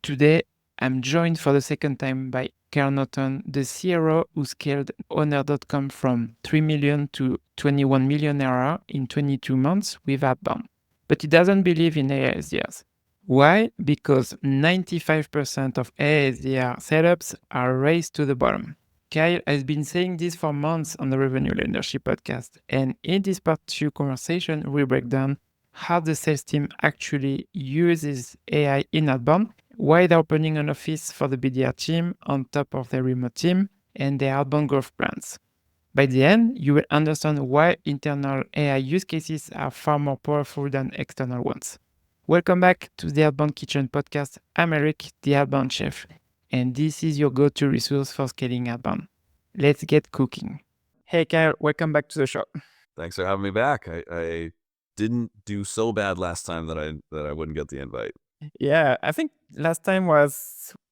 Today, I'm joined for the second time by Kyle Norton, the CRO who scaled Owner.com from 3 million to 21 million ARR in 22 months with Outbound. But he doesn't believe in AI SDRs. Why? Because 95% of AI SDR setups are raced to the bottom. Kyle has been saying this for months on the Revenue Leadership podcast, and in this part 2 conversation, we break down how the sales team actually uses AI in Outbound, why they're opening an office for the BDR team on top of their remote team, and their outbound growth plans. By the end, you will understand why internal AI use cases are far more powerful than external ones. Welcome back to the Outbound Kitchen podcast. I'm Eric, the Outbound Chef, and this is your go-to resource for scaling outbound. Let's get cooking. Hey Kyle, welcome back to the show. Thanks for having me back. I didn't do so bad last time that I wouldn't get the invite. Yeah, I think last time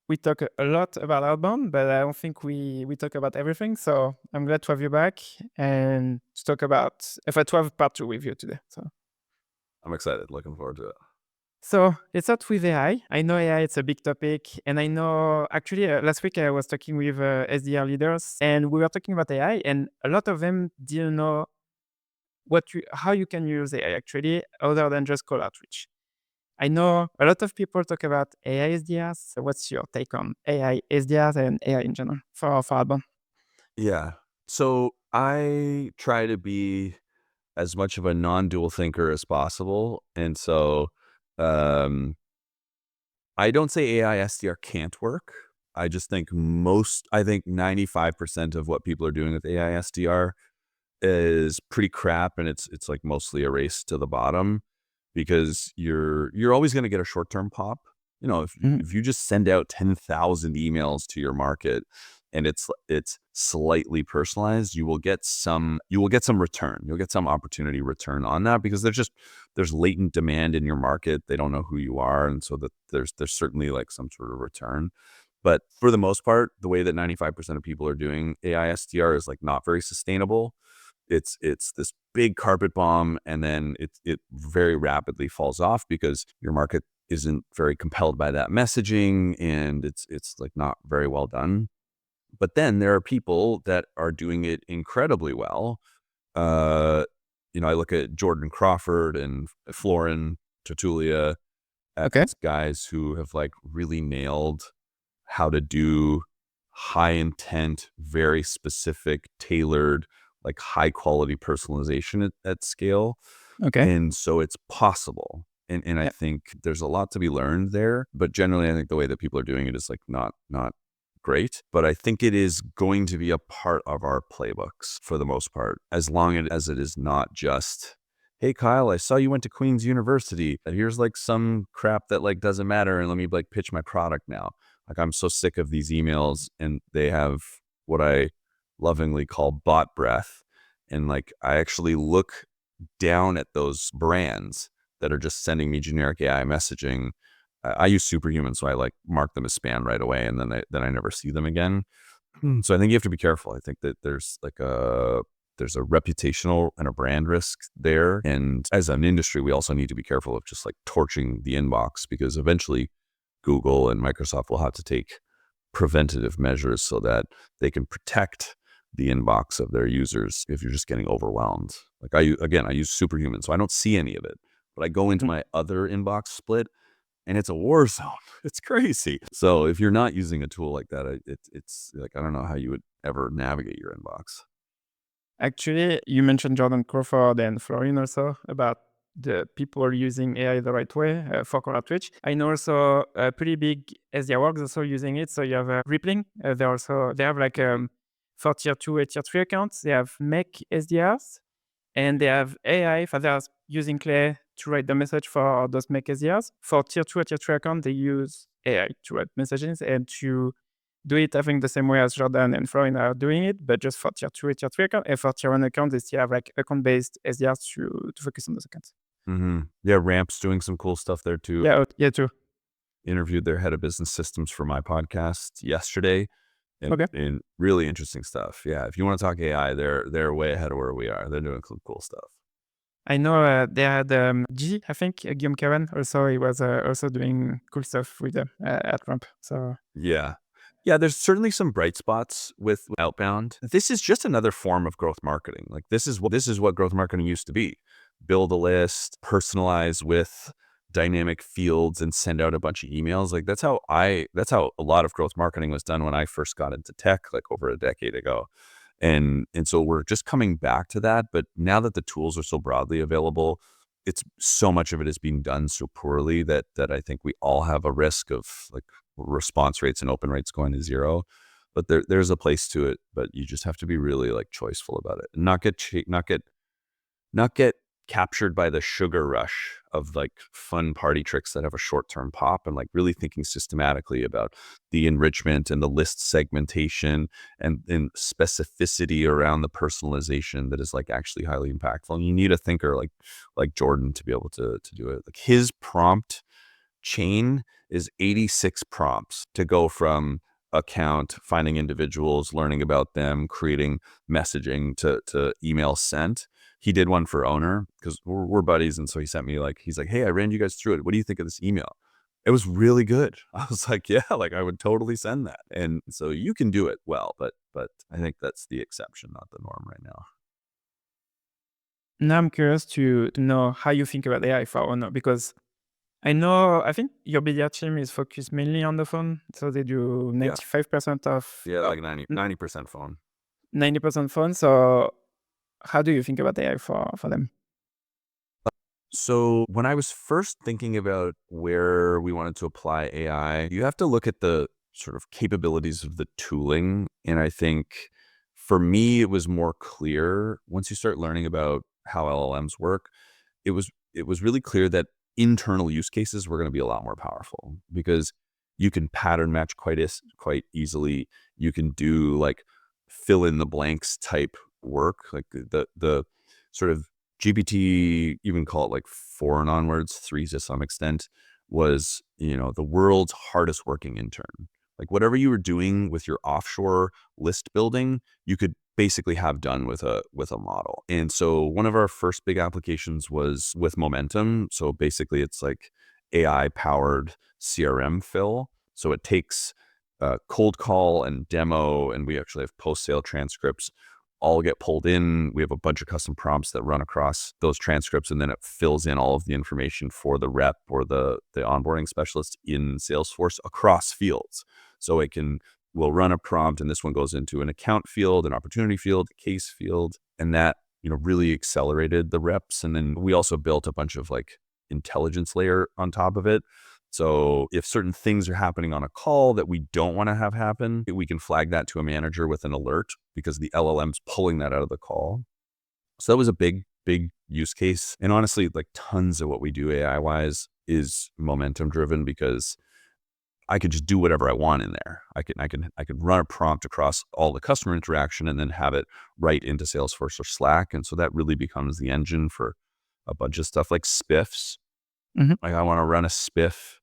we talked a lot about outbound, but I don't think we talk about everything. So I'm glad to have you back and to talk about to have part 2 with you today. I'm excited. Looking forward to it. So let's start with AI. I know AI it's a big topic, and I know actually last week I was talking with SDR leaders, and we were talking about AI, and a lot of them didn't know how you can use AI actually, other than just call outreach. I know a lot of people talk about AI SDRs. So what's your take on AI SDRs and AI in general for outbound? Yeah. So I try to be as much of a non-dual thinker as possible, and so um, I don't say AI SDR can't work. I just think 95% of what people are doing with AI SDR is pretty crap, and it's like mostly a race to the bottom because you're always going to get a short-term pop. You know, if you just send out 10,000 emails to your market and it's slightly personalized, you will get some return. You'll get some opportunity return on that because there's latent demand in your market. They don't know who you are, and so that there's certainly like some sort of return. But for the most part, the way that 95% of people are doing AI SDR is like not very sustainable. It's this big carpet bomb, and then it very rapidly falls off because your market isn't very compelled by that messaging, and it's like not very well done. But then there are people that are doing it incredibly well. Uh, I look at Jordan Crawford and Florin Tertulia Okay. as guys who have like really nailed how to do high intent, very specific, tailored, like high quality personalization at scale. Okay. And so it's possible. And I Yeah. think there's a lot to be learned there. But generally, I think the way that people are doing it is like not great. But I think it is going to be a part of our playbooks for the most part, as long as it is not just, hey Kyle, I saw you went to Queen's University. Here's like some crap that like doesn't matter, and let me like pitch my product now. Like I'm so sick of these emails, and they have what I lovingly call bot breath. And like I actually look down at those brands that are just sending me generic AI messaging. I use Superhuman, so I like mark them as spam right away, and then I never see them again. So I think you have to be careful. I think that there's a reputational and a brand risk there. And as an industry, we also need to be careful of just like torching the inbox, because eventually Google and Microsoft will have to take preventative measures so that they can protect the inbox of their users if you're just getting overwhelmed. Like I use Superhuman, so I don't see any of it, but I go into my other inbox split and it's a war zone. It's crazy. So if you're not using a tool like that, it's like, I don't know how you would ever navigate your inbox. Actually, you mentioned Jordan Crawford and Florin also about the people using AI the right way for call outreach. I know also a pretty big SDR works also using it. So you have Rippling. They have like for tier 2 and tier 3 accounts. They have Make SDRs, and they have AI. For they are using Clay to write the message for those Make SDRs. For tier 2 and tier 3 account, they use AI to write messages and to do it, I think, the same way as Jordan and Florin are doing it, but just for tier 2 and tier 3 account. And for tier 1 account, they still have like account-based SDRs to focus on those accounts. Yeah, Ramp's doing some cool stuff there too. Yeah, too. Interviewed their head of business systems for my podcast yesterday. Okay. And really interesting stuff. Yeah, if you want to talk AI, they're way ahead of where we are. They're doing some cool stuff. I know they had G, I think, Guillaume Caron also, he was also doing cool stuff with them at Ramp. So Yeah. Yeah, there's certainly some bright spots with Outbound. This is just another form of growth marketing. Like this is what growth marketing used to be. Build a list, personalize with dynamic fields and send out a bunch of emails. Like that's how a lot of growth marketing was done when I first got into tech like over a decade ago. And so we're just coming back to that, but now that the tools are so broadly available, it's so much of it is being done so poorly that I think we all have a risk of like response rates and open rates going to zero. But there's a place to it, but you just have to be really like choiceful about it and not get captured by the sugar rush of like fun party tricks that have a short-term pop, and like really thinking systematically about the enrichment and the list segmentation and specificity around the personalization that is like actually highly impactful. And you need a thinker like Jordan to be able to do it. Like his prompt chain is 86 prompts to go from account, finding individuals, learning about them, creating messaging to email sent. He did one for owner because we're buddies. And so he sent me he's like, hey, I ran you guys through it. What do you think of this email? It was really good. I was like, yeah, like I would totally send that. And so you can do it well, but I think that's the exception, not the norm right now. now I'm curious to know how you think about AI for Honor, because I think your BDR team is focused mainly on the phone. So they do Yeah. 95% of Yeah, like 90% phone. 90% phone. So how do you think about AI for them? So when I was first thinking about where we wanted to apply AI, you have to look at the sort of capabilities of the tooling. And I think for me, it was more clear once you start learning about how LLMs work, it was really clear that internal use cases were going to be a lot more powerful because you can pattern match quite easily. You can do like fill in the blanks type work, like the sort of GPT, even call it like 4 and onwards, 3 to some extent, was, the world's hardest working intern. Like whatever you were doing with your offshore list building, you could basically have done with a model. And so one of our first big applications was with Momentum. So basically it's like AI powered CRM fill. So it takes cold call and demo, and we actually have post sale transcripts all get pulled in. We have a bunch of custom prompts that run across those transcripts, and then it fills in all of the information for the rep or the onboarding specialist in Salesforce across fields. So we'll run a prompt, and this one goes into an account field, an opportunity field, a case field, and that really accelerated the reps. And then we also built a bunch of like intelligence layer on top of it. So if certain things are happening on a call that we don't want to have happen, we can flag that to a manager with an alert because the LLM's pulling that out of the call. So that was a big use case. And honestly, like tons of what we do AI wise is momentum driven because I could just do whatever I want in there. I could run a prompt across all the customer interaction and then have it right into Salesforce or Slack. And so that really becomes the engine for a bunch of stuff like spiffs. Mhm. Like I want to run a spiff.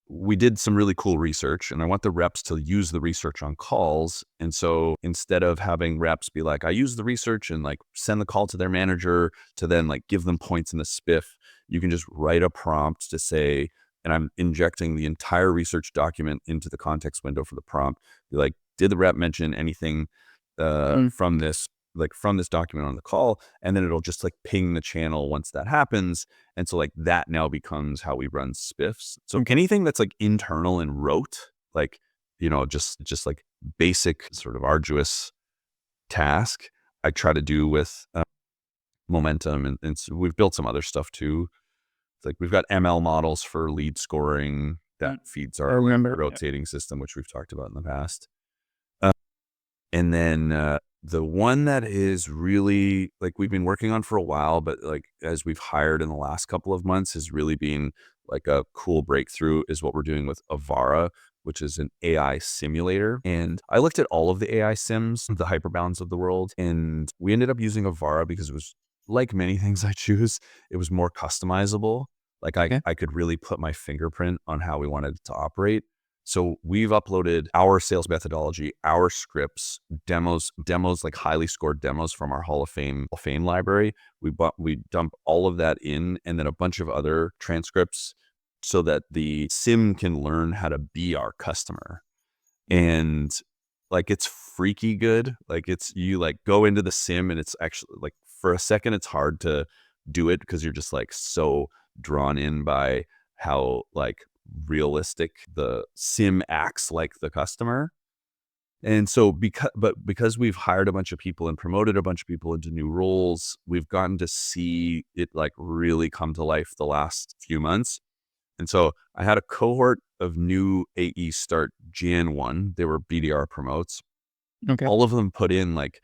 We did some really cool research, and I want the reps to use the research on calls. And so instead of having reps be like, I use the research and like send the call to their manager to then like give them points in the spiff, you can just write a prompt to say, and I'm injecting the entire research document into the context window for the prompt. Be like, did the rep mention anything Mm. from this document on the call? And then it'll just like ping the channel once that happens. And so like that now becomes how we run spiffs. So anything that's like internal and rote, like, just like basic sort of arduous task, I try to do with momentum. And so we've built some other stuff too. It's like we've got ML models for lead scoring that feeds I our remember. rotating system, which we've talked about in the past. And then the one that is really like we've been working on for a while, but like as we've hired in the last couple of months has really been like a cool breakthrough is what we're doing with Avara, which is an AI simulator. And I looked at all of the AI sims, the hyperbounds of the world, and we ended up using Avara because it was like many things I choose, it was more customizable. Like Okay. I could really put my fingerprint on how we wanted it to operate. So we've uploaded our sales methodology, our scripts, demos, like highly scored demos from our Hall of Fame library. We dump all of that in, and then a bunch of other transcripts so that the sim can learn how to be our customer. And like, it's freaky good. Like, it's, you like go into the sim and it's actually like, for a second, it's hard to do it because you're just like so drawn in by how like realistic the sim acts like the customer. And so because we've hired a bunch of people and promoted a bunch of people into new roles, we've gotten to see it like really come to life the last few months. And so I had a cohort of new AE start Jan 1. They were BDR promotes. Okay. All of them put in like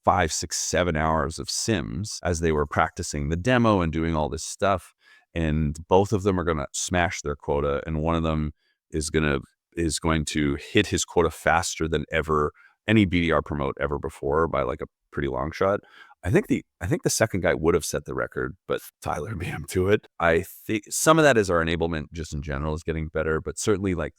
5, 6, 7 hours of sims as they were practicing the demo and doing all this stuff. And both of them are going to smash their quota. And one of them is going to hit his quota faster than ever any BDR promote ever before by like a pretty long shot. I think the second guy would have set the record, but Tyler beat him to it. I think some of that is our enablement just in general is getting better, but certainly like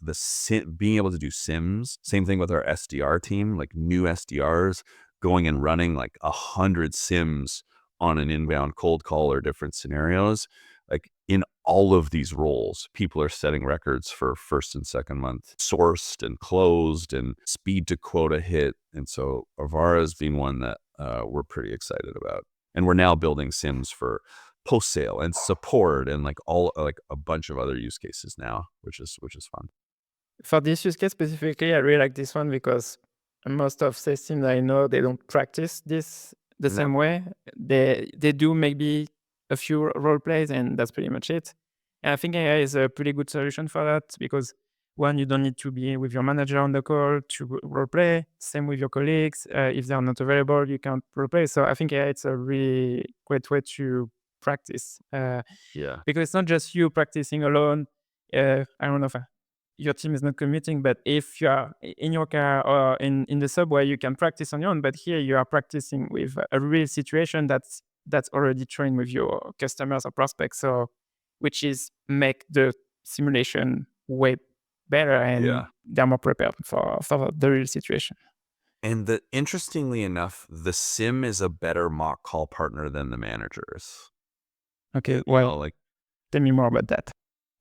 being able to do sims, same thing with our SDR team, like new SDRs going and running like 100 sims on an inbound cold call or different scenarios. Like, in all of these roles, people are setting records for first and second month sourced and closed and speed to quota hit. And so Avara has been one that we're pretty excited about. And we're now building sims for post sale and support and like a bunch of other use cases now, which is fun. For this use case specifically, I really like this one because most of sales teams I know, they don't practice this the No. same way. They do maybe a few role plays, and that's pretty much it. And I think AI is a pretty good solution for that because one, you don't need to be with your manager on the call to role play. Same with your colleagues. If they are not available, you can't role play. So I think AI it's a really great way to practice Yeah. because it's not just you practicing alone. I don't know if your team is not commuting, but if you are in your car or in the subway, you can practice on your own. But here you are practicing with a real situation that's already trained with your customers or prospects. So, which is make the simulation way better and Yeah. they're more prepared for the real situation. And interestingly enough, the sim is a better mock call partner than the managers. Okay, You well, know, like, tell me more about that.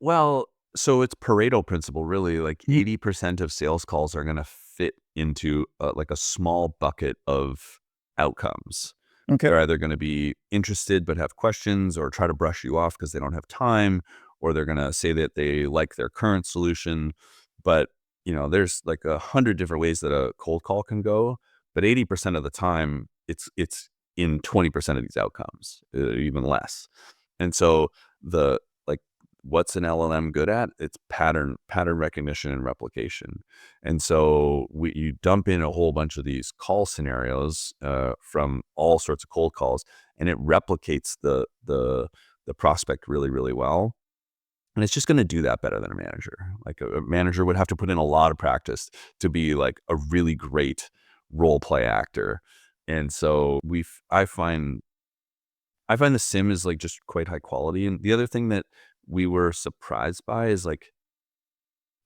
well, so it's Pareto principle, really. Like, Mm, 80% of sales calls are going to fit into like a small bucket of outcomes. Okay. They're either going to be interested but have questions, or try to brush you off because they don't have time, or they're going to say that they like their current solution. But there's like 100 different ways that a cold call can go. But 80% of the time, it's in 20% of these outcomes, even less. And so the like, what's an LLM good at? It's pattern recognition and replication. And so you dump in a whole bunch of these call scenarios from all sorts of cold calls, and it replicates the prospect really, really well. And it's just going to do that better than a manager. Like, a manager would have to put in a lot of practice to be like a really great role play actor. And so I find the sim is like just quite high quality. And the other thing that we were surprised by is like,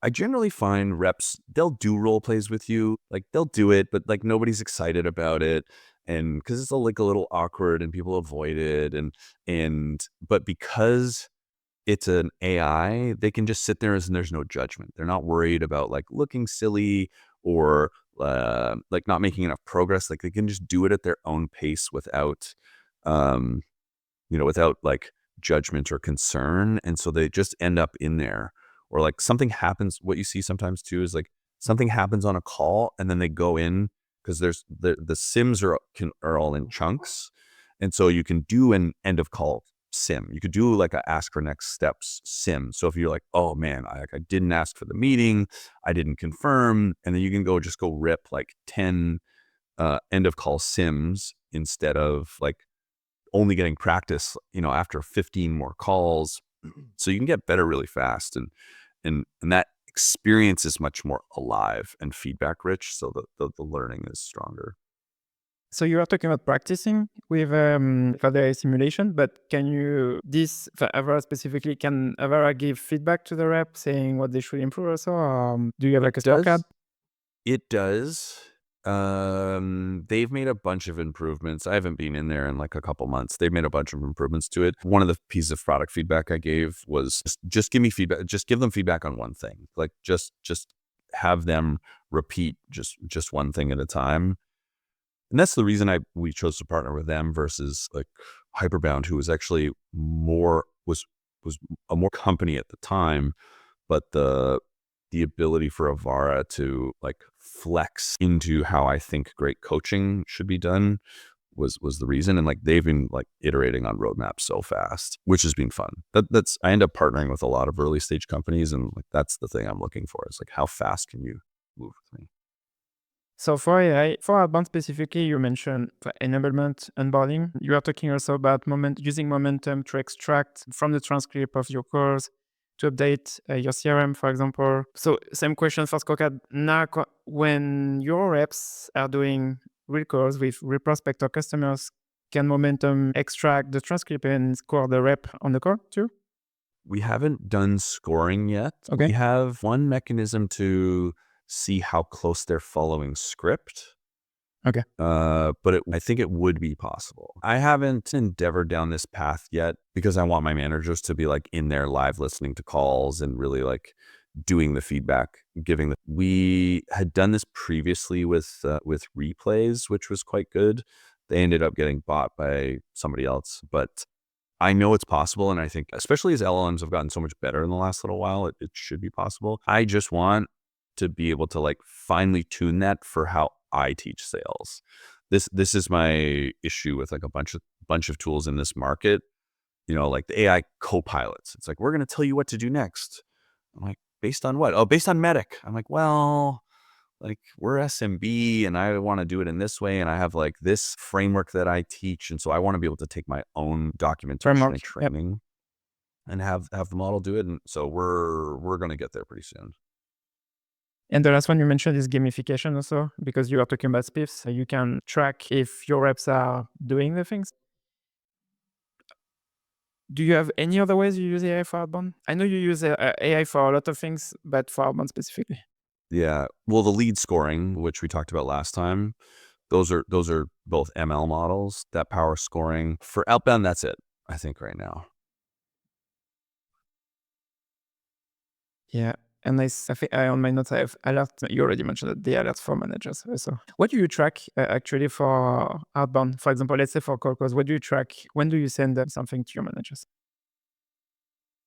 I generally find reps, they'll do role plays with you. Like, they'll do it, but like nobody's excited about it. And because it's like a little awkward and people avoid it. But because it's an AI, they can just sit there and there's no judgment. They're not worried about like looking silly or like not making enough progress. Like, they can just do it at their own pace um, without like judgment or concern. And so they just end up in there. Or like something happens. What you see sometimes too is like something happens on a call and then they go in because there's the sims are all in chunks. And so you can do an end of call sim. You could do like a ask for next steps sim. So if you're like, oh man, I didn't ask for the meeting, I didn't confirm, and then you can just go rip like 10 end of call sims instead of like only getting practice, after 15 more calls. So you can get better really fast, and that experience is much more alive and feedback rich. So the learning is stronger. So you are talking about practicing with for the simulation, but can you, this for Avara specifically, can Avara give feedback to the rep saying what they should improve also? Do you have like a scorecard? It does. They've made a bunch of improvements. I haven't been in there in like a couple months. They've made a bunch of improvements to it. One of the pieces of product feedback I gave was just give me feedback. Just give them feedback on one thing. Like just have them repeat just one thing at a time. And that's the reason we chose to partner with them versus like Hyperbound, who was actually was a more company at the time, but the ability for Avara to like flex into how I think great coaching should be done was the reason. And like they've been like iterating on roadmaps so fast, which has been fun. That's I end up partnering with a lot of early stage companies, and like that's the thing I'm looking for. Is like how fast can you move with me? So for AI, for Outbound specifically, you mentioned for enablement, onboarding. You are talking also about using momentum to extract from the transcript of your calls to update your CRM, for example. So same question for Scorecard. Now, when your reps are doing real calls with real prospect or customers, can momentum extract the transcript and score the rep on the call too? We haven't done scoring yet. Okay. We have one mechanism to see how close they're following script. Okay. But I think it would be possible. I haven't endeavored down this path yet because I want my managers to be like in there live listening to calls and really like doing the feedback, we had done this previously with replays, which was quite good. They ended up getting bought by somebody else, but I know it's possible. And I think especially as LLMs have gotten so much better in the last little while, it should be possible. I just want to be able to like finely tune that for how I teach sales. This is my issue with like a bunch of tools in this market, you know, like the AI co-pilots. It's like, we're going to tell you what to do next. I'm like, based on what? Oh, based on Medic. I'm like, well, like we're SMB and I want to do it in this way. And I have like this framework that I teach. And so I want to be able to take my own documentation Framework. and training and have the model do it. And so we're going to get there pretty soon. And the last one you mentioned is gamification also, because you are talking about spiffs. So you can track if your reps are doing the things. Do you have any other ways you use AI for Outbound? I know you use AI for a lot of things, but for Outbound specifically. Yeah. Well, the lead scoring, which we talked about last time, those are both ML models that power scoring. For Outbound, that's it, I think, right now. Yeah. And I think on my notes, I have alert. You already mentioned that the alerts for managers. So what do you track actually for Outbound? For example, let's say for cold calls, what do you track? When do you send something to your managers?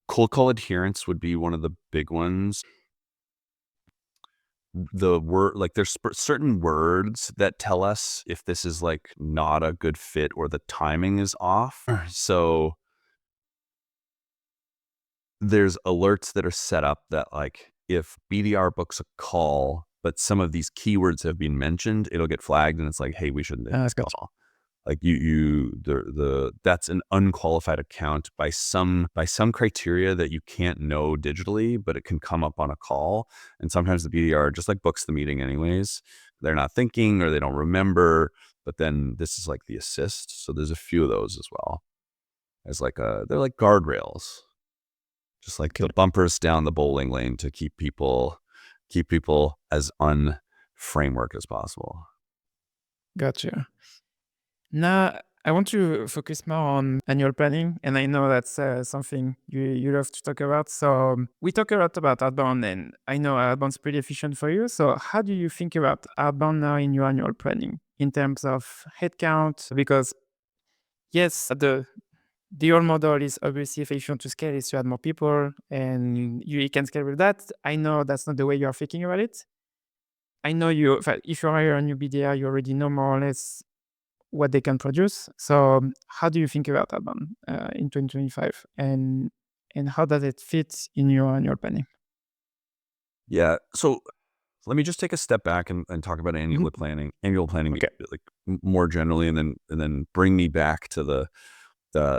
Cold call adherence would be one of the big ones. The word, like there's certain words that tell us if this is like not a good fit or the timing is off. So there's alerts that are set up that like if BDR books a call, but some of these keywords have been mentioned, it'll get flagged and it's like, hey, we shouldn't take this call. Like that's an unqualified account by some criteria that you can't know digitally, but it can come up on a call. And sometimes the BDR just like books the meeting anyways. They're not thinking or they don't remember, but then this is like the assist. So there's a few of those as well as like they're like guardrails, just like the bumpers down the bowling lane to keep people as unframework as possible. Gotcha. Now, I want to focus more on annual planning, and I know that's something you love to talk about. So we talk a lot about Outbound, and I know Outbound's pretty efficient for you. So how do you think about Outbound now in your annual planning in terms of headcount? Because yes, the old model is obviously if you want to scale is to add more people, and you can scale with that. I know that's not the way you are thinking about it. I know if you hire a new BDR, you already know more or less what they can produce. So how do you think about that one in 2025, and how does it fit in your annual planning? Yeah. So let me just take a step back and talk about annual planning, Okay. like more generally, and then bring me back to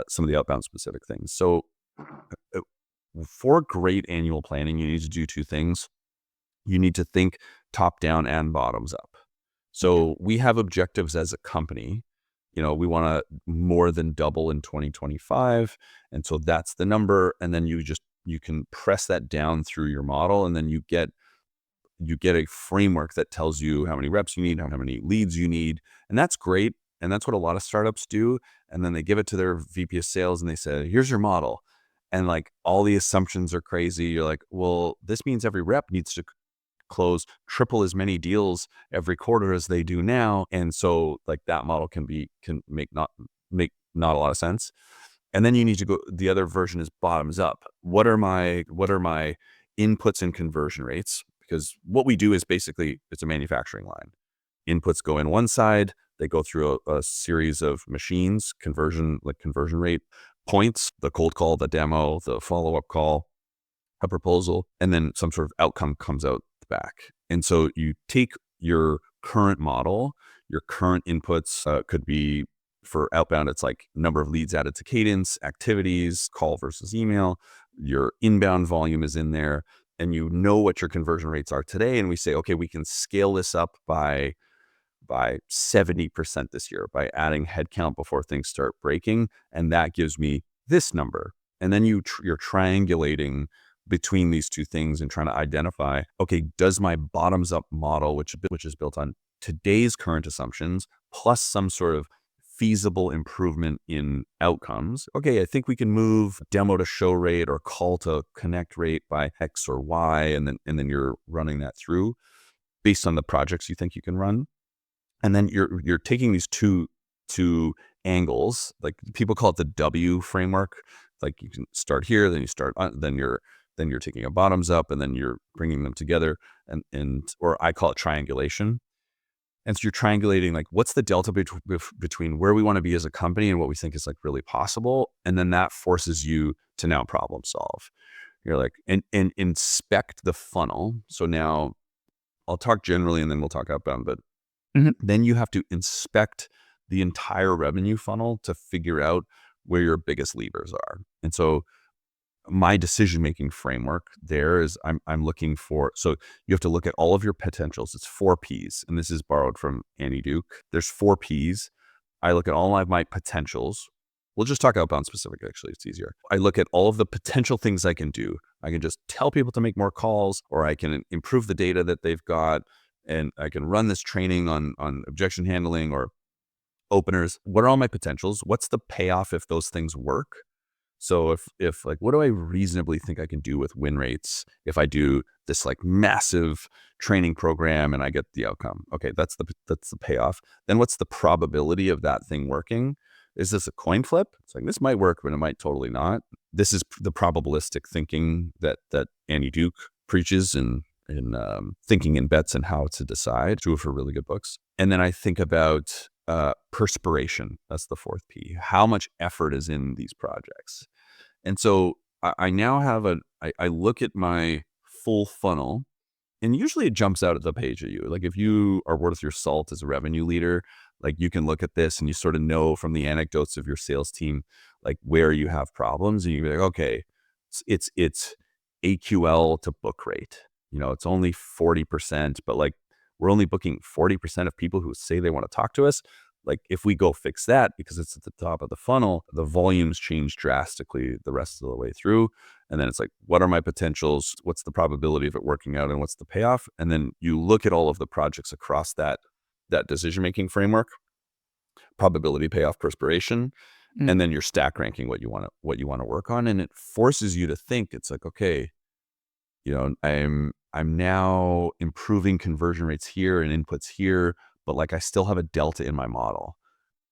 some of the Outbound specific things. So for great annual planning, you need to do two things. You need to think top down and bottoms up. So we have objectives as a company. We want to more than double in 2025. And so that's the number. And then you can press that down through your model, and then you get a framework that tells you how many reps you need, how many leads you need. And that's great. And that's what a lot of startups do. And then they give it to their VP of sales and they say, here's your model. And like all the assumptions are crazy. You're like, well, this means every rep needs to close triple as many deals every quarter as they do now. And so like that model can make not a lot of sense. And then you need to go, the other version is bottoms up. What are my inputs and conversion rates? Because what we do is basically, it's a manufacturing line. Inputs go in one side, they go through a series of machines, conversion rate points, the cold call, the demo, the follow-up call, a proposal, and then some sort of outcome comes out the back. And so you take your current model, your current inputs, could be for outbound, it's like number of leads added to cadence, activities, call versus email, your inbound volume is in there, and you know what your conversion rates are today. And we say, okay, we can scale this up by 70% this year by adding headcount before things start breaking. And that gives me this number. And then you're triangulating between these two things and trying to identify, okay, does my bottoms up model, which is built on today's current assumptions, plus some sort of feasible improvement in outcomes. Okay, I think we can move demo to show rate or call to connect rate by X or Y. And then you're running that through based on the projects you think you can run. And then you're taking these two angles, like people call it the W framework. Like you can start here, then you start, then you're taking a bottoms up, and then you're bringing them together, or I call it triangulation. And so you're triangulating, like, what's the delta between where we want to be as a company and what we think is like really possible, and then that forces you to now problem solve. You're like, and inspect the funnel. So now I'll talk generally, and then we'll talk outbound, but then you have to inspect the entire revenue funnel to figure out where your biggest levers are. And so my decision-making framework there is I'm looking for, so you have to look at all of your potentials. It's 4 Ps. And this is borrowed from Andy Duke. There's 4 Ps. I look at all of my potentials. We'll just talk outbound specific, actually. It's easier. I look at all of the potential things I can do. I can just tell people to make more calls, or I can improve the data that they've got, and I can run this training on objection handling or openers. What are all my potentials? What's the payoff if those things work? So if like, what do I reasonably think I can do with win rates if I do this like massive training program and I get the outcome? Okay, that's the payoff. Then what's the probability of that thing working? Is this a coin flip? It's like, this might work, but it might totally not. This is the probabilistic thinking that Andy Duke preaches in Thinking in Bets and How to Decide, 2 of her really good books. And then I think about perspiration. That's the 4th P. How much effort is in these projects? And so I now have I look at my full funnel, and usually it jumps out at the page at you. Like if you are worth your salt as a revenue leader, like you can look at this and you sort of know from the anecdotes of your sales team, like where you have problems, and you can be like, okay, it's AQL to book rate. It's only 40%, but like we're only booking 40% of people who say they want to talk to us. Like if we go fix that, because it's at the top of the funnel, the volumes change drastically the rest of the way through. And then it's like, what are my potentials? What's the probability of it working out? And what's the payoff? And then you look at all of the projects across that decision-making framework, probability, payoff, perspiration, and then you're stack ranking what you want to work on. And it forces you to think. It's like, okay, I'm now improving conversion rates here and inputs here, but like I still have a delta in my model.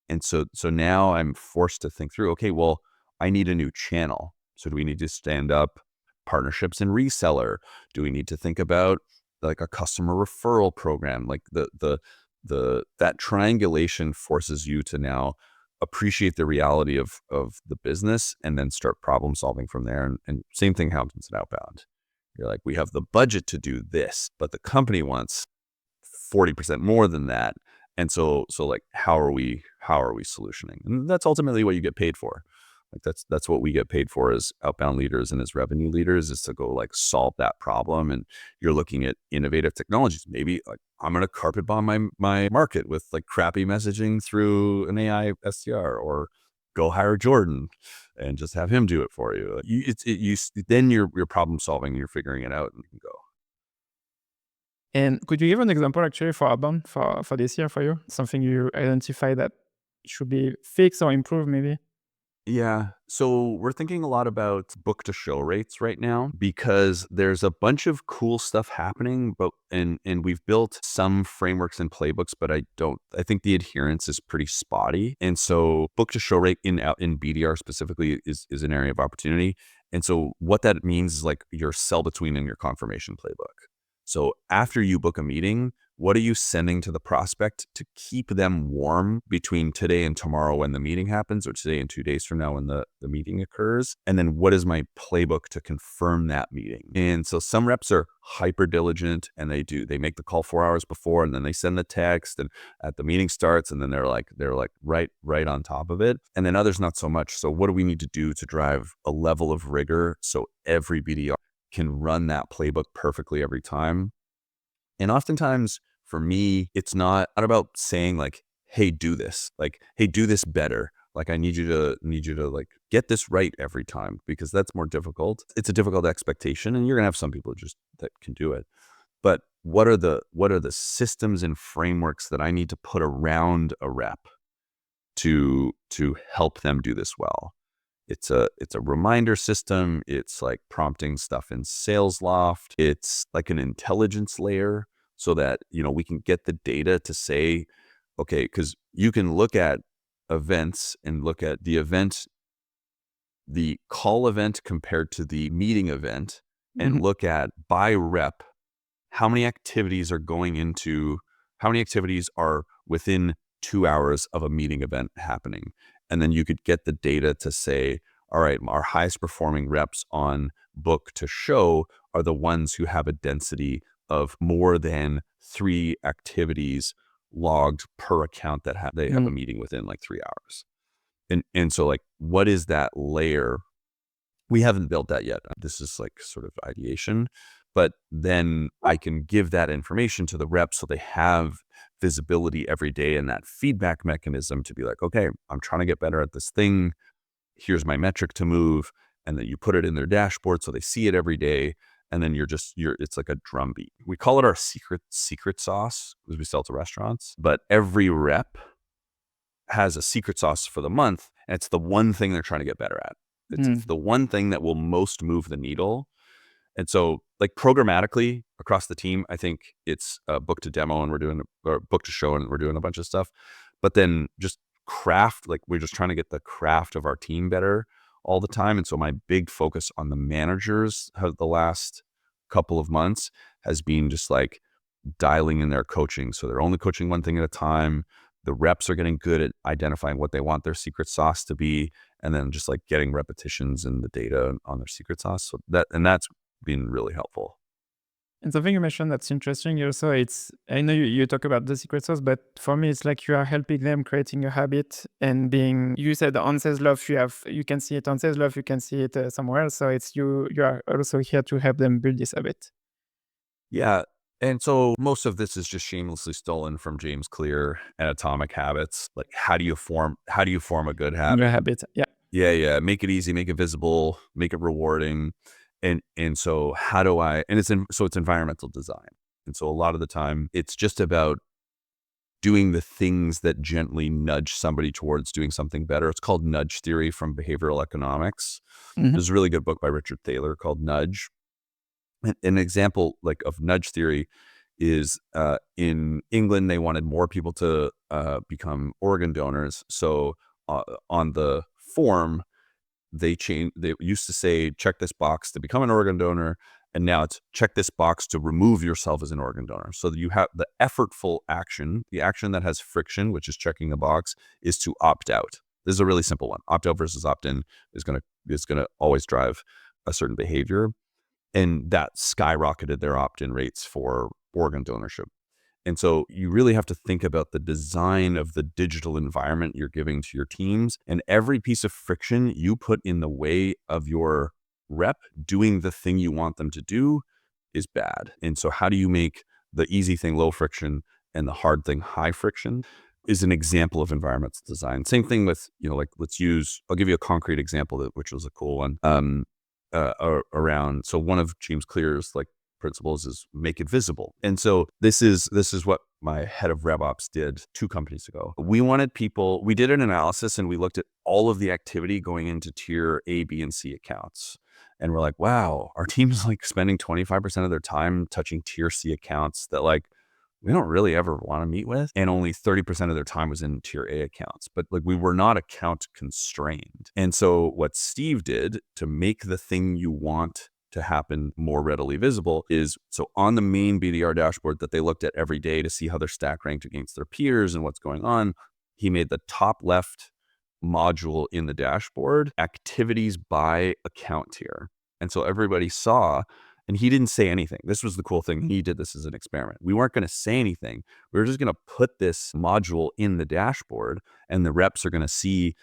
And so now I'm forced to think through, okay, well, I need a new channel. So do we need to stand up partnerships and reseller? Do we need to think about like a customer referral program? Like that triangulation forces you to now appreciate the reality of the business and then start problem solving from there. And same thing happens in outbound. You're like, we have the budget to do this, but the company wants 40% more than that. And so like, how are we solutioning? And that's ultimately what you get paid for. Like that's what we get paid for as outbound leaders and as revenue leaders, is to go like solve that problem. And you're looking at innovative technologies. Maybe like I'm going to carpet bomb my market with like crappy messaging through an AI SDR, or go hire Jordan and just have him do it for you. Then you're problem solving, you're figuring it out, and you can go. And could you give an example actually for Outbound for this year for you? Something you identify that should be fixed or improved maybe? Yeah. So we're thinking a lot about book to show rates right now, because there's a bunch of cool stuff happening, but and we've built some frameworks and playbooks, but I think the adherence is pretty spotty. And so book to show rate in BDR specifically is an area of opportunity. And so what that means is like your sell between and your confirmation playbook. So after you book a meeting, what are you sending to the prospect to keep them warm between today and tomorrow when the meeting happens, or today and 2 days from now when the meeting occurs? And then what is my playbook to confirm that meeting? And so some reps are hyper diligent, and they make the call 4 hours before, and then they send the text and at the meeting starts, and then they're like right on top of it. And then others not so much. So what do we need to do to drive a level of rigor so every BDR can run that playbook perfectly every time? And oftentimes for me, it's not about saying like, hey, do this, like, hey, do this better. Like, I need you to like get this right every time, because that's more difficult. It's a difficult expectation, and you're gonna have some people just that can do it. But what are the systems and frameworks that I need to put around a rep to help them do this well? It's a reminder system. It's like prompting stuff in Salesloft. It's like an intelligence layer, so that, we can get the data to say, okay, because you can look at events and look at the call event compared to the meeting event, and Mhm. look at by rep, how many activities are within 2 hours of a meeting event happening. And then you could get the data to say, all right, our highest performing reps on book to show are the ones who have a density of more than 3 activities logged per account that they have a Mm. meeting within like 3 hours. And so like, what is that layer? We haven't built that yet. This is like sort of ideation, but then I can give that information to the reps so they have visibility every day, and that feedback mechanism to be like, okay, I'm trying to get better at this thing. Here's my metric to move. And then you put it in their dashboard so they see it every day. And then it's like a drumbeat. We call it our secret sauce, because we sell to restaurants, but every rep has a secret sauce for the month, and it's the one thing they're trying to get better at. It's Mm. the one thing that will most move the needle. And so like programmatically across the team, I think it's book to demo, and or book to show, and we're doing a bunch of stuff. But then just craft, like we're just trying to get the craft of our team better all the time. And so my big focus on the managers the last couple of months has been just like dialing in their coaching. So they're only coaching one thing at a time. The reps are getting good at identifying what they want their secret sauce to be, and then just like getting repetitions in the data on their secret sauce. So that's been really helpful. And something you mentioned that's interesting also, I know you talk about the secret sauce, but for me, it's like you are helping them creating a habit and you said on sales love, you can see it on sales love, you can see it somewhere else. So you are also here to help them build this habit. Yeah. And so most of this is just shamelessly stolen from James Clear and Atomic Habits. Like, how do you form a good habit? Your habit. Yeah. Yeah, yeah. Make it easy, make it visible, make it rewarding. And so how do I, and it's environmental design. And so a lot of the time it's just about doing the things that gently nudge somebody towards doing something better. It's called nudge theory from behavioral economics. Mhm. There's a really good book by Richard Thaler called Nudge. An example like of nudge theory is in England, they wanted more people to become organ donors. So on the form, they used to say, check this box to become an organ donor. And now it's check this box to remove yourself as an organ donor. So that you have the effortful action, the action that has friction, which is checking a box, is to opt out. This is a really simple one. Opt out versus opt in is gonna always drive a certain behavior. And that skyrocketed their opt-in rates for organ donorship. And so you really have to think about the design of the digital environment you're giving to your teams. And every piece of friction you put in the way of your rep doing the thing you want them to do is bad. And so how do you make the easy thing low friction and the hard thing high friction is an example of environmental design. Same thing with, like I'll give you a concrete example which was a cool one. Around, so one of James Clear's like principles is make it visible. And so this is what my head of RevOps did 2 companies ago. We did an analysis and we looked at all of the activity going into tier A, B, and C accounts. And we're like, wow, our team's like spending 25% of their time touching tier C accounts that like we don't really ever want to meet with. And only 30% of their time was in tier A accounts. But like we were not account constrained. And so what Steve did to make the thing you want to happen more readily visible is, so on the main BDR dashboard that they looked at every day to see how their stack ranked against their peers and what's going on, he made the top left module in the dashboard activities by account tier. And so everybody saw, and he didn't say anything. This was the cool thing. He did this as an experiment. We weren't going to say anything. We were just going to put this module in the dashboard, and the reps are going to see,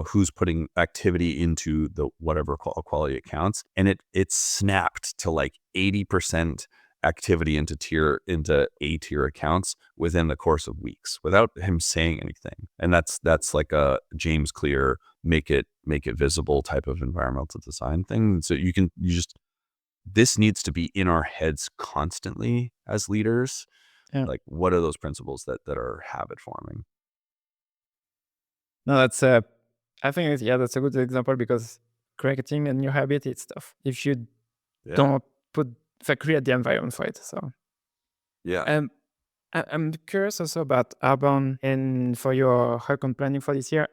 who's putting activity into the whatever quality accounts. And it snapped to like 80% activity into A tier accounts within the course of weeks without him saying anything. And that's like a James Clear, make it visible type of environmental design thing. So this needs to be in our heads constantly as leaders. Yeah. Like, what are those principles that are habit forming? No, that's I think that's a good example, because creating a new habit, it's tough if you don't create the environment for it. So Yeah. I'm curious also about Outbound and for your account planning for this year.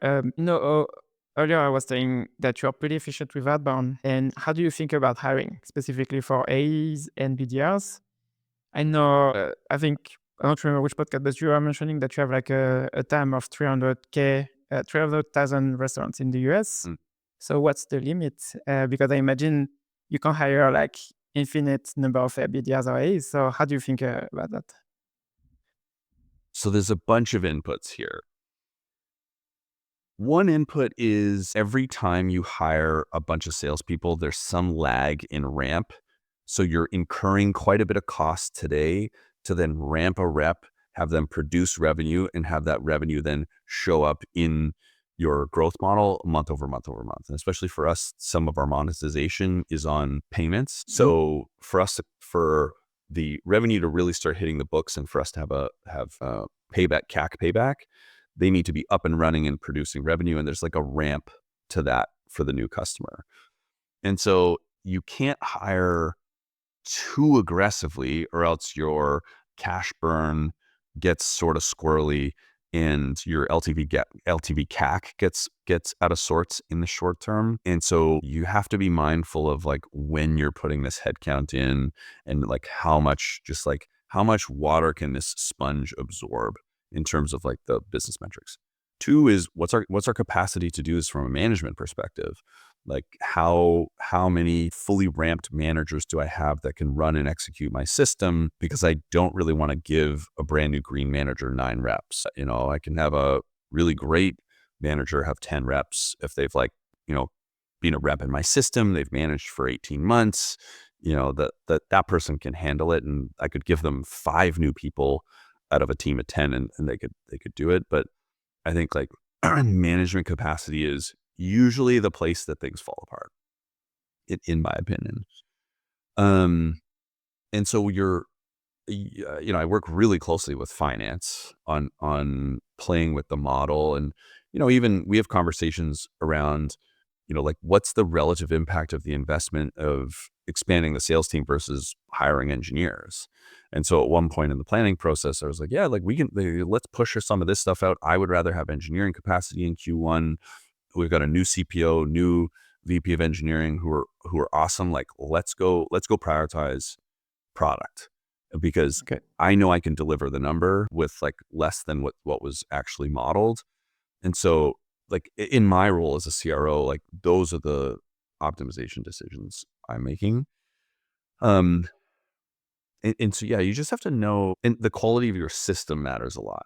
Earlier I was saying that you are pretty efficient with Outbound. And how do you think about hiring specifically for AEs and BDRs? I know, I think, I don't remember which podcast, but you are mentioning that you have like a TAM of 300,000 restaurants in the US. Mm. So what's the limit? Because I imagine you can hire like infinite number of BDRs or AEs. So how do you think about that? So there's a bunch of inputs here. One input is every time you hire a bunch of salespeople, there's some lag in ramp. So you're incurring quite a bit of cost today to then ramp a rep, have them produce revenue, and have that revenue then show up in your growth model month over month over month. And especially for us, some of our monetization is on payments. So for us, for the revenue to really start hitting the books and for us to have payback, CAC payback, they need to be up and running and producing revenue. And there's like a ramp to that for the new customer. And so you can't hire too aggressively or else your cash burn gets sort of squirrely and your LTV CAC gets out of sorts in the short term. And so you have to be mindful of like when you're putting this headcount in and like how much water can this sponge absorb in terms of like the business metrics. 2 is what's our capacity to do this from a management perspective? Like how many fully ramped managers do I have that can run and execute my system? Because I don't really want to give a brand new green manager 9 reps. I can have a really great manager have 10 reps if they've been a rep in my system, they've managed for 18 months, that person can handle it. And I could give them 5 new people out of a team of 10 and they could do it. But I think like management capacity is usually the place that things fall apart, in my opinion. And so I work really closely with finance on playing with the model. And, even we have conversations around, like what's the relative impact of the investment of expanding the sales team versus hiring engineers. And so at one point in the planning process, I was like, yeah, like let's push some of this stuff out. I would rather have engineering capacity in Q1. We've got a new CPO, new VP of engineering who are awesome. Like, let's go prioritize product because I know I can deliver the number with like less than what was actually modeled. And so like in my role as a CRO, like those are the optimization decisions I'm making. And And so, yeah, you just have to know, and the quality of your system matters a lot.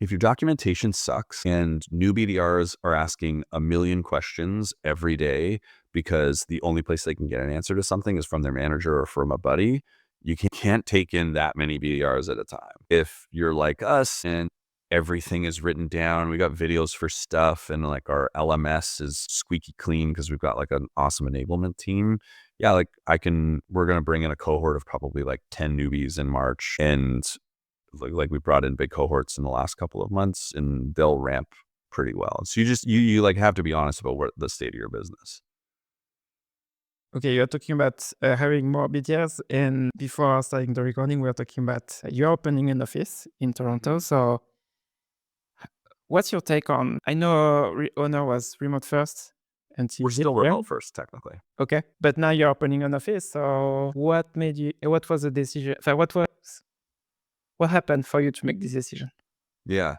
If your documentation sucks and new BDRs are asking a million questions every day because the only place they can get an answer to something is from their manager or from a buddy, you can't take in that many BDRs at a time. If you're like us and everything is written down, we got videos for stuff, and like our LMS is squeaky clean because we've got like an awesome enablement team. Yeah, like we're going to bring in a cohort of probably like 10 newbies in March, and like we brought in big cohorts in the last couple of months, and they'll ramp pretty well. So you like have to be honest about what the state of your business. Okay, you're talking about having more BDRs, and before starting the recording, we were talking about you're opening an office in Toronto. So, what's your take on? I know owner was remote first, and We're still remote first, technically. Okay, but now you're opening an office. So, what made you? What was the decision? What happened for you to make this decision? Yeah.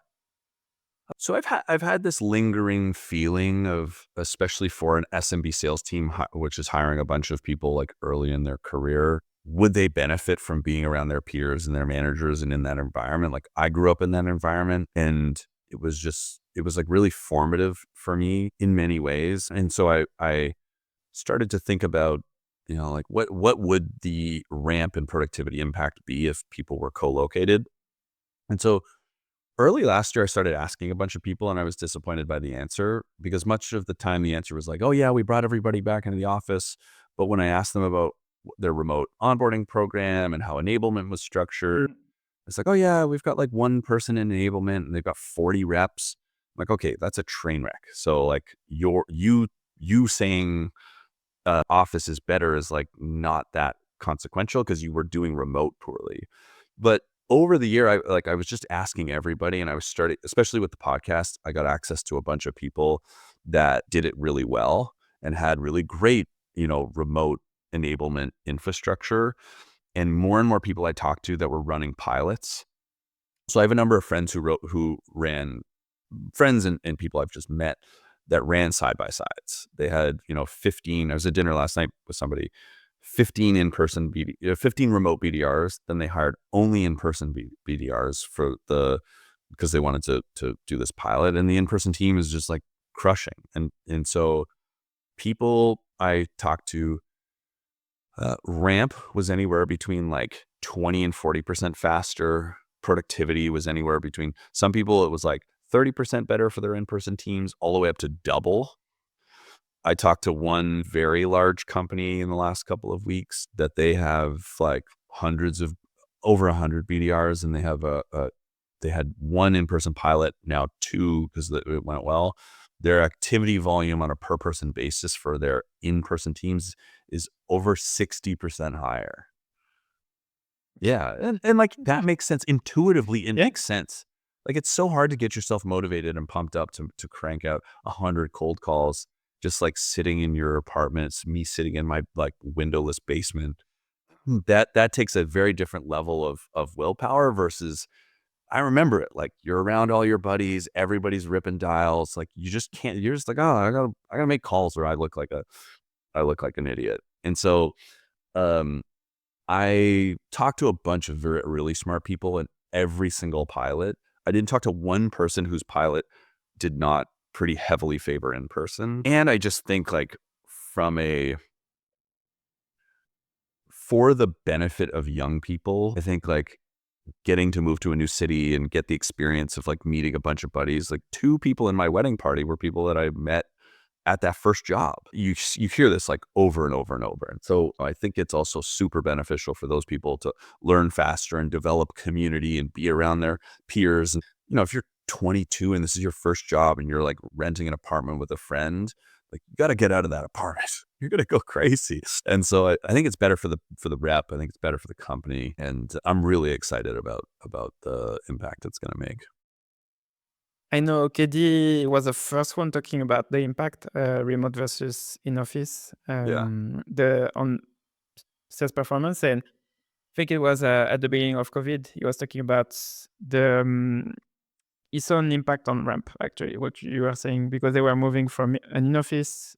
So I've had this lingering feeling of, especially for an SMB sales team, which is hiring a bunch of people like early in their career, would they benefit from being around their peers and their managers and in that environment? Like I grew up in that environment, and it was like really formative for me in many ways. And so I started to think about, like what would the ramp in productivity impact be if people were co-located? And so early last year, I started asking a bunch of people, and I was disappointed by the answer, because much of the time the answer was like, oh yeah, we brought everybody back into the office. But when I asked them about their remote onboarding program and how enablement was structured, it's like, oh yeah, we've got like one person in enablement and they've got 40 reps. I'm like, okay, that's a train wreck. So like you saying office is better is like not that consequential because you were doing remote poorly. But over the year, I was just asking everybody, and I was starting, especially with the podcast, I got access to a bunch of people that did it really well and had really great, remote enablement infrastructure, and more people I talked to that were running pilots. So I have a number of friends who ran, friends and people I've just met that ran side by sides. They had, 15. I was at dinner last night with somebody, 15 in-person 15 remote BDRs. Then they hired only in-person BDRs because they wanted to do this pilot, and the in-person team is just like crushing. And so people I talked to, ramp was anywhere between like 20 and 40% faster. Productivity was anywhere between, some people it was like 30% better for their in-person teams, all the way up to double. I talked to one very large company in the last couple of weeks that they have like over 100 BDRs, and they have they had one in-person pilot, now two because it went well. Their activity volume on a per person basis for their in-person teams is over 60% higher. Yeah. And like that makes sense intuitively. It makes sense. Like it's so hard to get yourself motivated and pumped up to crank out 100 cold calls, just like sitting in your apartment. It's me sitting in my like windowless basement. That takes a very different level of willpower versus, I remember it, like you're around all your buddies, everybody's ripping dials. Like you just can't, you're just like, oh, I gotta make calls or I look like an idiot. And so, I talked to a bunch of really smart people in every single pilot. I didn't talk to one person whose pilot did not pretty heavily favor in person. And I just think like for the benefit of young people, I think like getting to move to a new city and get the experience of like meeting a bunch of buddies, like 2 people in my wedding party were people that I met at that first job. You hear this like over and over and over. And so I think it's also super beneficial for those people to learn faster and develop community and be around their peers. And, if you're 22 and this is your first job and you're like renting an apartment with a friend, like you got to get out of that apartment. You're going to go crazy. And so I think it's better for the rep. I think it's better for the company. And I'm really excited about the impact it's going to make. I know KD was the first one talking about the impact, remote versus in office, on sales performance. And I think it was at the beginning of COVID, he was talking about he saw an impact on ramp, actually, what you were saying, because they were moving from an in-office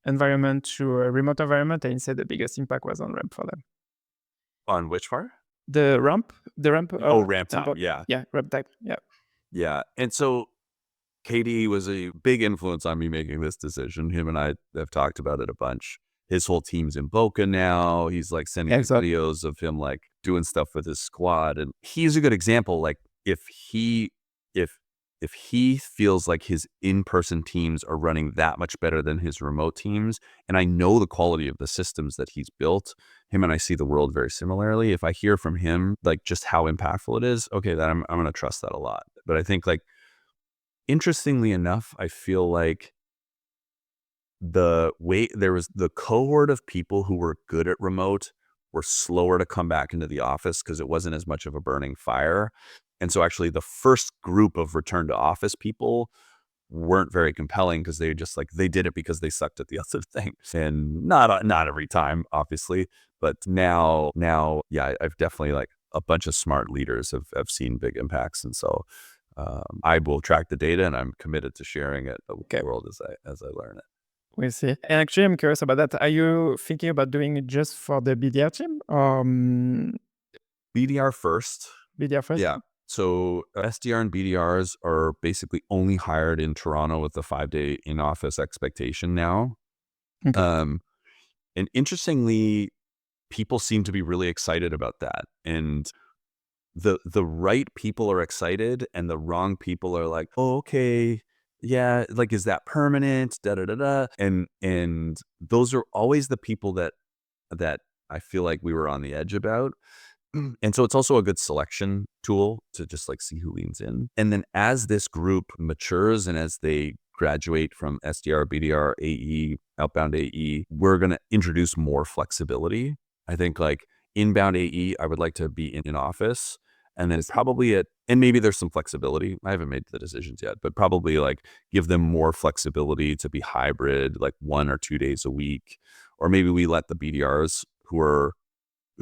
environment to a remote environment, and he said the biggest impact was on ramp for them. On which part? The ramp. Ramp time. Yeah. Yeah, ramp time. Yeah. Yeah. And so KD was a big influence on me making this decision. Him and I have talked about it a bunch. His whole team's in Boca now. He's like sending me videos of him like doing stuff with his squad. And he's a good example. Like if he feels like his in-person teams are running that much better than his remote teams, and I know the quality of the systems that he's built, him and I see the world very similarly. If I hear from him like just how impactful it is, okay, then I'm going to trust that a lot. But I think like interestingly enough, I feel like there was the cohort of people who were good at remote were slower to come back into the office because it wasn't as much of a burning fire. And so actually the first group of return to office people weren't very compelling because they just like they did it because they sucked at the other thing. And not every time, obviously, but now yeah, I've definitely like a bunch of smart leaders have seen big impacts. And so I will track the data and I'm committed to sharing it with the world as I learn it. We see. And actually, I'm curious about that. Are you thinking about doing it just for the BDR team or BDR first? BDR first? Yeah. So SDR and BDRs are basically only hired in Toronto with the 5-day in-office expectation now. Okay. And interestingly, people seem to be really excited about that. And the right people are excited and the wrong people are like, oh, okay, yeah, like, is that permanent? Da da da da. And those are always the people that I feel like we were on the edge about. And so it's also a good selection tool to just like see who leans in. And then as this group matures and as they graduate from SDR, BDR, AE, outbound AE, we're going to introduce more flexibility. I think like inbound AE, I would like to be in office. And then it's probably and maybe there's some flexibility. I haven't made the decisions yet, but probably like give them more flexibility to be hybrid, like 1 or 2 days a week. Or maybe we let the BDRs who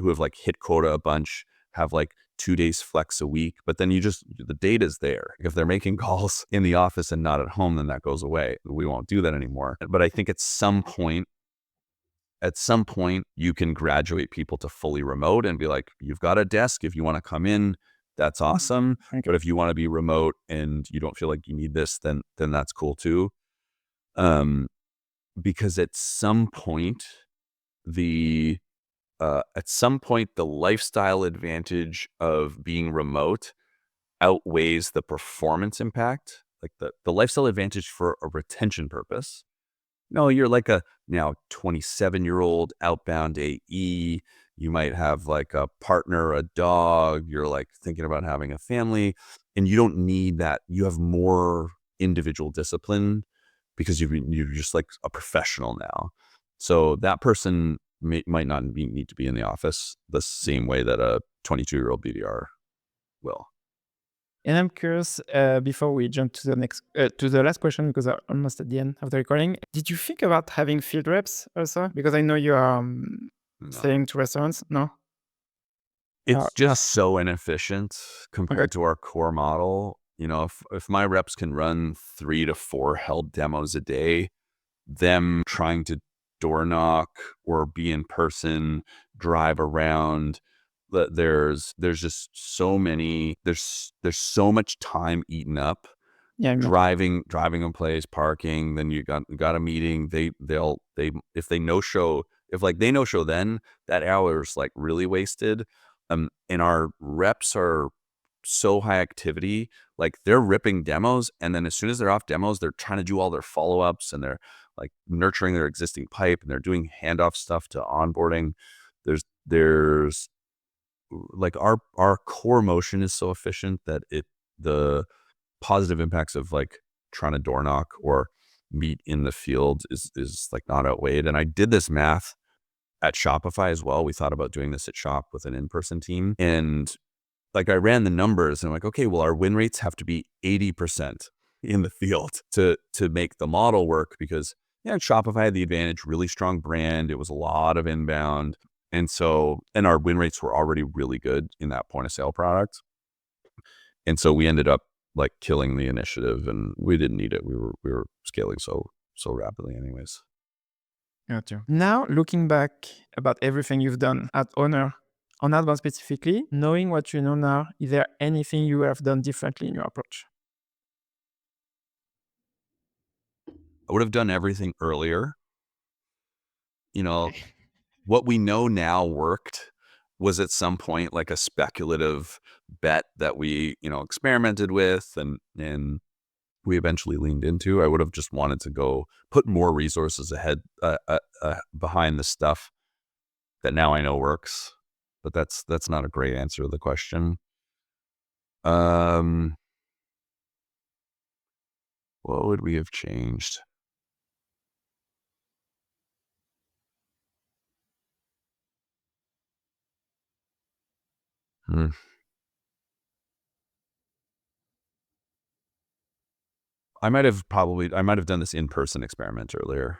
have like hit quota a bunch have like 2 days flex a week, but then the data's there. If they're making calls in the office and not at home, then that goes away. We won't do that anymore. But I think at some point you can graduate people to fully remote and be like, you've got a desk. If you want to come in, that's awesome. Okay. But if you want to be remote and you don't feel like you need this, then that's cool too. Because at some point the lifestyle advantage of being remote outweighs the performance impact, like the lifestyle advantage for a retention purpose. No, you're like a now 27-year-old outbound AE. You might have like a partner, a dog. You're like thinking about having a family, and you don't need that. You have more individual discipline because you're just like a professional now. So that person might not need to be in the office the same way that a 22-year-old BDR will. And I'm curious, before we jump to the next, to the last question, because I'm almost at the end of the recording, did you think about having field reps also? Because I know you are selling to restaurants. No? It's just so inefficient compared to our core model. You know, if my reps can run 3 to 4 held demos a day, them trying to door knock or be in person, drive around, there's just so many, there's so much time eaten up. Yeah, driving a place, parking, then you got a meeting. If they no show, then that hour is like really wasted. And our reps are so high activity, like they're ripping demos, and then as soon as they're off demos, they're trying to do all their follow-ups and they're like nurturing their existing pipe and they're doing handoff stuff to onboarding. There's like our core motion is so efficient that the positive impacts of like trying to door knock or meet in the field is like not outweighed. And I did this math at Shopify as well. We thought about doing this at Shop with an in-person team. And like I ran the numbers and I'm like, okay, well, our win rates have to be 80% in the field to make the model work because Shopify had the advantage, really strong brand. It was a lot of inbound. And our win rates were already really good in that point of sale product. And so we ended up like killing the initiative and we didn't need it. We were scaling so rapidly anyways. Gotcha. Now, looking back about everything you've done at Honor, On Outbound specifically, knowing what you know now, is there anything you have done differently in your approach? I would have done everything earlier. What we know now worked was at some point like a speculative bet that we, experimented with and we eventually leaned into. I would have just wanted to go put more resources ahead behind the stuff that now I know works. But that's not a great answer to the question. What would we have changed? I might have done this in-person experiment earlier.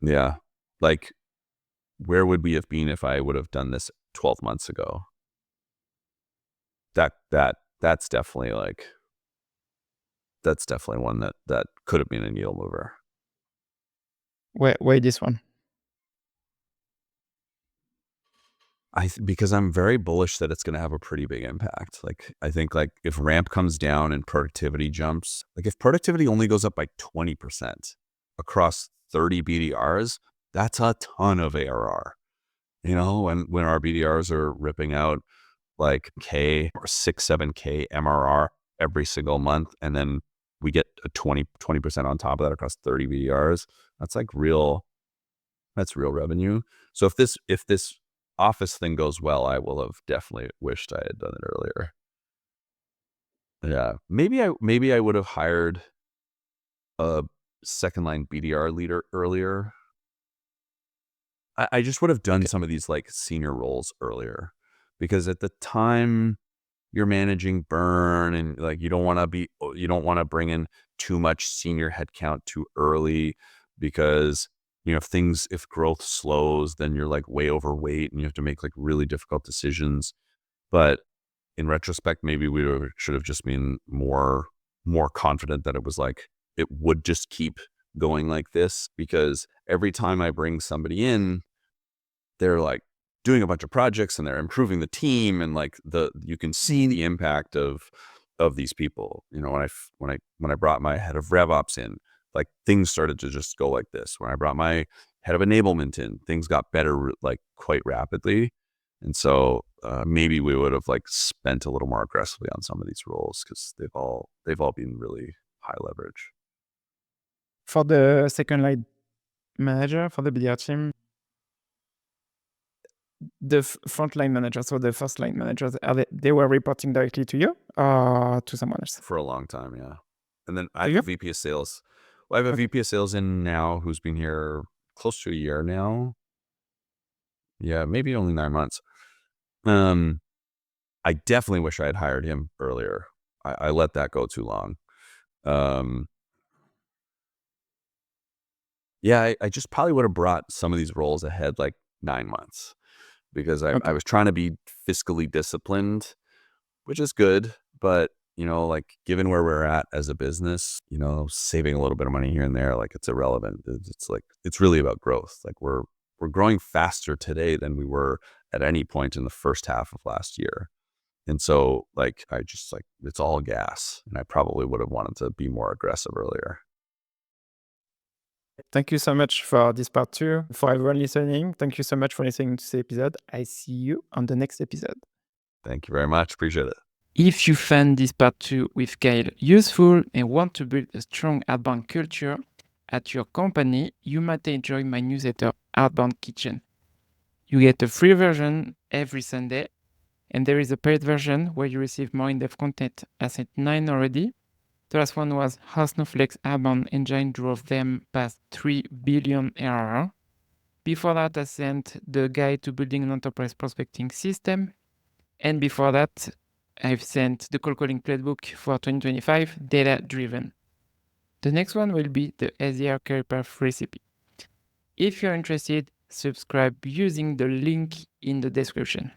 Yeah. Like, where would we have been if I would have done this 12 months ago? That's definitely one that could have been a needle mover. Why this one? Because I'm very bullish that it's going to have a pretty big impact. I think if ramp comes down and productivity jumps, if productivity only goes up by 20% across 30 BDRs, that's a ton of ARR. When our BDRs are ripping out K or 6-7K MRR every single month, and then we get a 20% on top of that across 30 BDRs, that's real revenue. So if this office thing goes well, I will have definitely wished I had done it earlier. Yeah. Maybe I would have hired a second line BDR leader earlier. I just would have done some of these senior roles earlier, because at the time you're managing burn and you don't want to bring in too much senior headcount too early, because if growth slows, then you're way overweight and you have to make really difficult decisions. But in retrospect, maybe we should have just been more confident that it would just keep going like this, because every time I bring somebody in, they're doing a bunch of projects and they're improving the team, and you can see the impact of these people. When I brought my head of RevOps in, things started to just go like this. When I brought my head of enablement in, things got better quite rapidly. And so maybe we would have spent a little more aggressively on some of these roles, because they've all been really high leverage. For the second line manager, for the BDR team, the front line manager, so the first line managers, they were reporting directly to you or to someone else? For a long time, yeah. And then I have a VP of sales. Well, I have a VP of sales in now who's been here close to a year now. Yeah, maybe only 9 months. I definitely wish I had hired him earlier. I let that go too long. Yeah, I just probably would have brought some of these roles ahead 9 months, because I was trying to be fiscally disciplined, which is good. But, given where we're at as a business, saving a little bit of money here and there, it's irrelevant. It's really about growth. We're growing faster today than we were at any point in the first half of last year. And so I just it's all gas, and I probably would have wanted to be more aggressive earlier. Thank you so much for this part 2. For everyone listening, thank you so much for listening to this episode. I see you on the next episode. Thank you very much. Appreciate it. If you found this part 2 with Kyle useful and want to build a strong outbound culture at your company, you might enjoy my newsletter, Outbound Kitchen. You get a free version every Sunday, and there is a paid version where you receive more in-depth content. I sent 9 already. The last one was how Snowflake's outbound engine drove them past 3 billion ARR. Before that, I sent the guide to building an enterprise prospecting system. And before that, I've sent the cold calling playbook for 2025, data-driven. The next one will be the SDR career path recipe. If you're interested, subscribe using the link in the description.